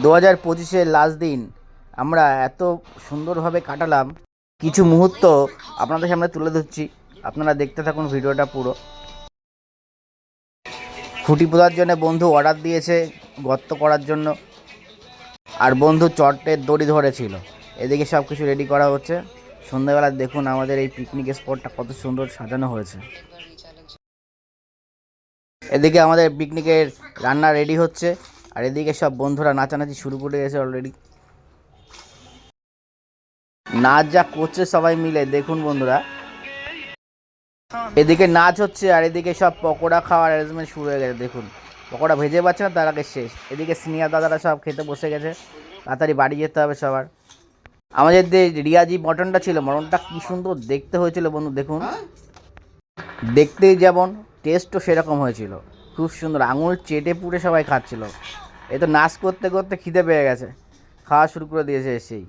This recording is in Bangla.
2025-এর লাস্ট দিন আমরা এত সুন্দরভাবে কাটালাম। কিছু মুহূর্ত আপনাদের সামনে তুলে ধরছি, আপনারা দেখতে থাকুন ভিডিওটা পুরো। খুঁটি পোঁতার জন্য বন্ধু অর্ডার দিয়েছে গর্ত করার জন্য, আর বন্ধু চটের দড়ি ধরেছিল। এদিকে সব কিছু রেডি করা হচ্ছে। সন্ধ্যাবেলা দেখুন আমাদের এই পিকনিক স্পটটা কত সুন্দর সাজানো হয়েছে। এদিকে আমাদের পিকনিকের রান্না রেডি হচ্ছে, আর এদিকে সব বন্ধুরা নাচানাচি শুরু করে দিয়েছে অলরেডি। নাচ যা করছে সবাই মিলে দেখুন বন্ধুরা। এদিকে নাচ হচ্ছে আর এদিকে সব পকোড়া খাওয়ার অ্যারেঞ্জমেন্ট শুরু হয়ে গেছে। দেখুন পকোড়া ভেজে পাচ্ছে না, তার আগে শেষ। এদিকে সিনিয়র দাদারা সব খেতে বসে গেছে, তাড়াতাড়ি বাড়ি যেতে হবে সবার। আমাদের যে রিয়াজি মটনটা ছিল, মটনটা কী সুন্দর দেখতে হয়েছিল বন্ধু। দেখুন দেখতেই যেমন, টেস্টও সেরকম হয়েছিল, খুব সুন্দর। আঙুল চেটে পুটে সবাই খাচ্ছিল। এই তো নাচ করতে করতে খিদে পেয়ে গেছে, খাওয়া শুরু করে দিয়েছে এসেই।